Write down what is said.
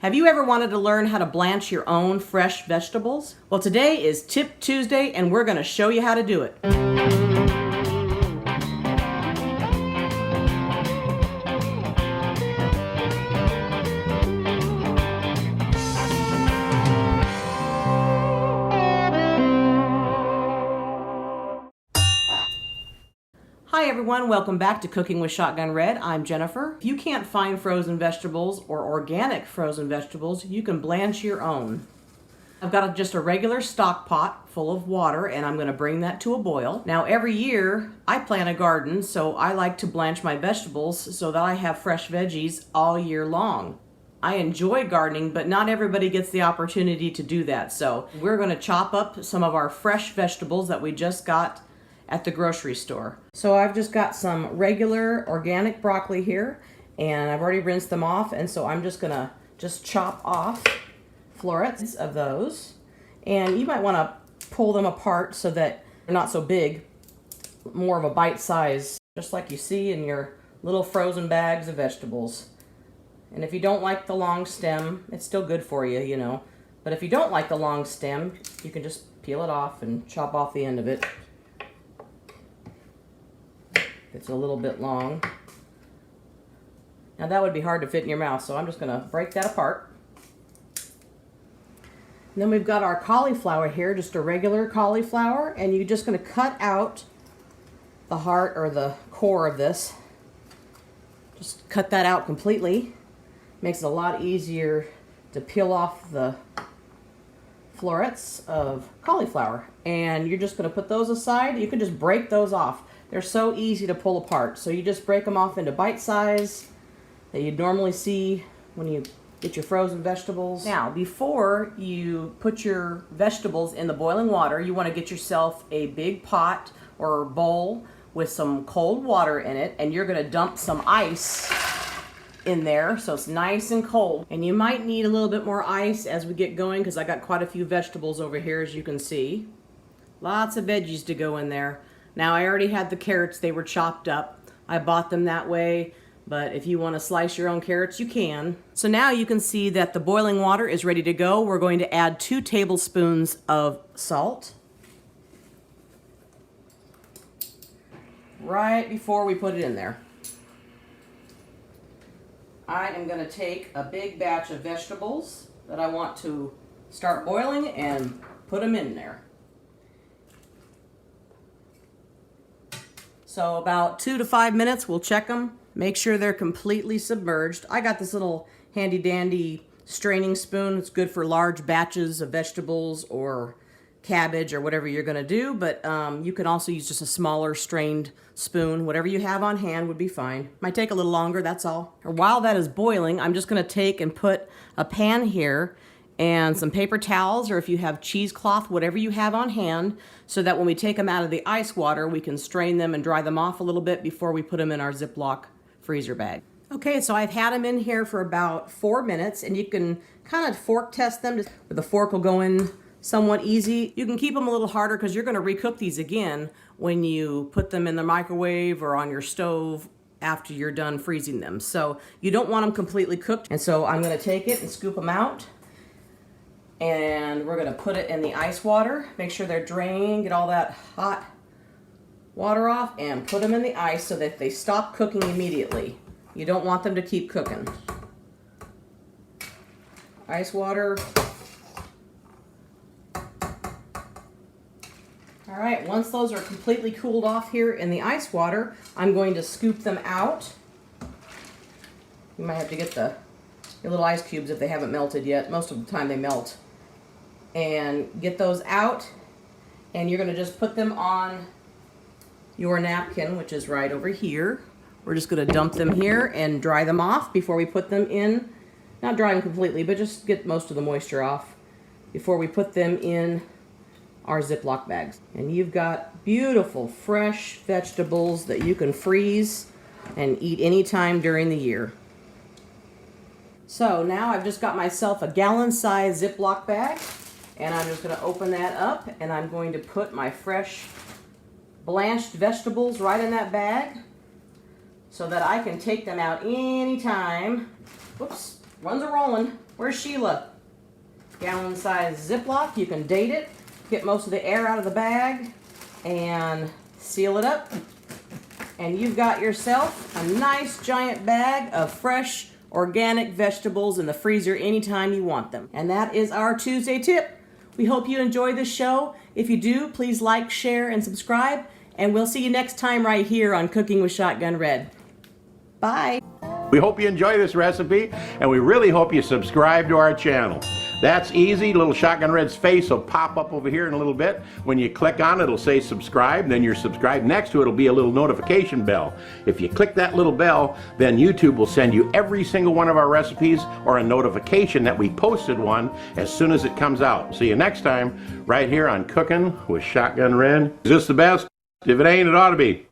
Have you ever wanted to learn how to blanch your own fresh vegetables? Well, today is Tip Tuesday and we're going to show you how to do it. Hi everyone, welcome back to Cooking with Shotgun Red. I'm Jennifer. If you can't find frozen vegetables or organic frozen vegetables, you can blanch your own. I've got just a regular stock pot full of water and I'm going to bring that to a boil. Now every year I plant a garden, so I like to blanch my vegetables so that I have fresh veggies all year long. I enjoy gardening, but not everybody gets the opportunity to do that. So we're going to chop up some of our fresh vegetables that we just got at the grocery store. So I've just got some regular organic broccoli here and I've already rinsed them off, and so I'm just gonna chop off florets of those. And you might want to pull them apart so that they're not so big, more of a bite size, just like you see in your little frozen bags of vegetables. And if you don't like the long stem, it's still good for you, you know. But if you don't like the long stem, you can just peel it off and chop off the end of it. It's a little bit long. Now that would be hard to fit in your mouth, so I'm just going to break that apart. And then we've got our cauliflower here, just a regular cauliflower, and you're just going to cut out the heart or the core of this. Just cut that out completely. Makes it a lot easier to peel off the florets of cauliflower. And you're just going to put those aside. You can just break those off. They're so easy to pull apart. So you just break them off into bite size that you'd normally see when you get your frozen vegetables. Now, before you put your vegetables in the boiling water, you want to get yourself a big pot or bowl with some cold water in it, and you're going to dump some ice in there so it's nice and cold. And you might need a little bit more ice as we get going because I got quite a few vegetables over here, as you can see. Lots of veggies to go in there. Now I already had the carrots, they were chopped up. I bought them that way, but if you want to slice your own carrots, you can. So now you can see that the boiling water is ready to go. We're going to add 2 tablespoons of salt right before we put it in there. I am going to take a big batch of vegetables that I want to start boiling and put them in there. So about 2 to 5 minutes, we'll check them. Make sure they're completely submerged. I got this little handy dandy straining spoon. It's good for large batches of vegetables or cabbage or whatever you're gonna do, but you can also use just a smaller strained spoon. Whatever you have on hand would be fine. Might take a little longer, that's all. While that is boiling, I'm just gonna take and put a pan here and some paper towels, or if you have cheesecloth, whatever you have on hand, so that when we take them out of the ice water, we can strain them and dry them off a little bit before we put them in our Ziploc freezer bag. Okay, so I've had them in here for about 4 minutes, and you can kind of fork test them. The fork will go in somewhat easy. You can keep them a little harder because you're going to recook these again when you put them in the microwave or on your stove after you're done freezing them. So you don't want them completely cooked. And so I'm going to take it and scoop them out. And we're going to put it in the ice water. Make sure they're drained, get all that hot water off, and put them in the ice so that they stop cooking immediately. You don't want them to keep cooking. Ice water. All right, once those are completely cooled off here in the ice water, I'm going to scoop them out. You might have to get the little ice cubes if they haven't melted yet. Most of the time they melt. And get those out, and you're going to just put them on your napkin, which is right over here. We're just going to dump them here and dry them off before we put them in. Not dry them completely, but just get most of the moisture off before we put them in our Ziploc bags. And you've got beautiful fresh vegetables that you can freeze and eat anytime during the year. So now I've just got myself a gallon-size Ziploc bag, and I'm just going to open that up, and I'm going to put my fresh blanched vegetables right in that bag so that I can take them out anytime. Whoops, Runs a rolling. Where's Sheila? Gallon size Ziploc. You can date it, get most of the air out of the bag, and seal it up. And you've got yourself a nice giant bag of fresh organic vegetables in the freezer anytime you want them. And that is our Tuesday tip. We hope you enjoy this show. If you do, please like, share, and subscribe. And we'll see you next time right here on Cooking with Shotgun Red. Bye. We hope you enjoy this recipe, and we really hope you subscribe to our channel. That's easy. Little Shotgun Red's face will pop up over here in a little bit. When you click on it, it'll say subscribe, then you're subscribed. Next to it will be a little notification bell. If you click that little bell, then YouTube will send you every single one of our recipes or a notification that we posted one as soon as it comes out. See you next time right here on Cooking with Shotgun Red. Is this the best? If it ain't, it ought to be.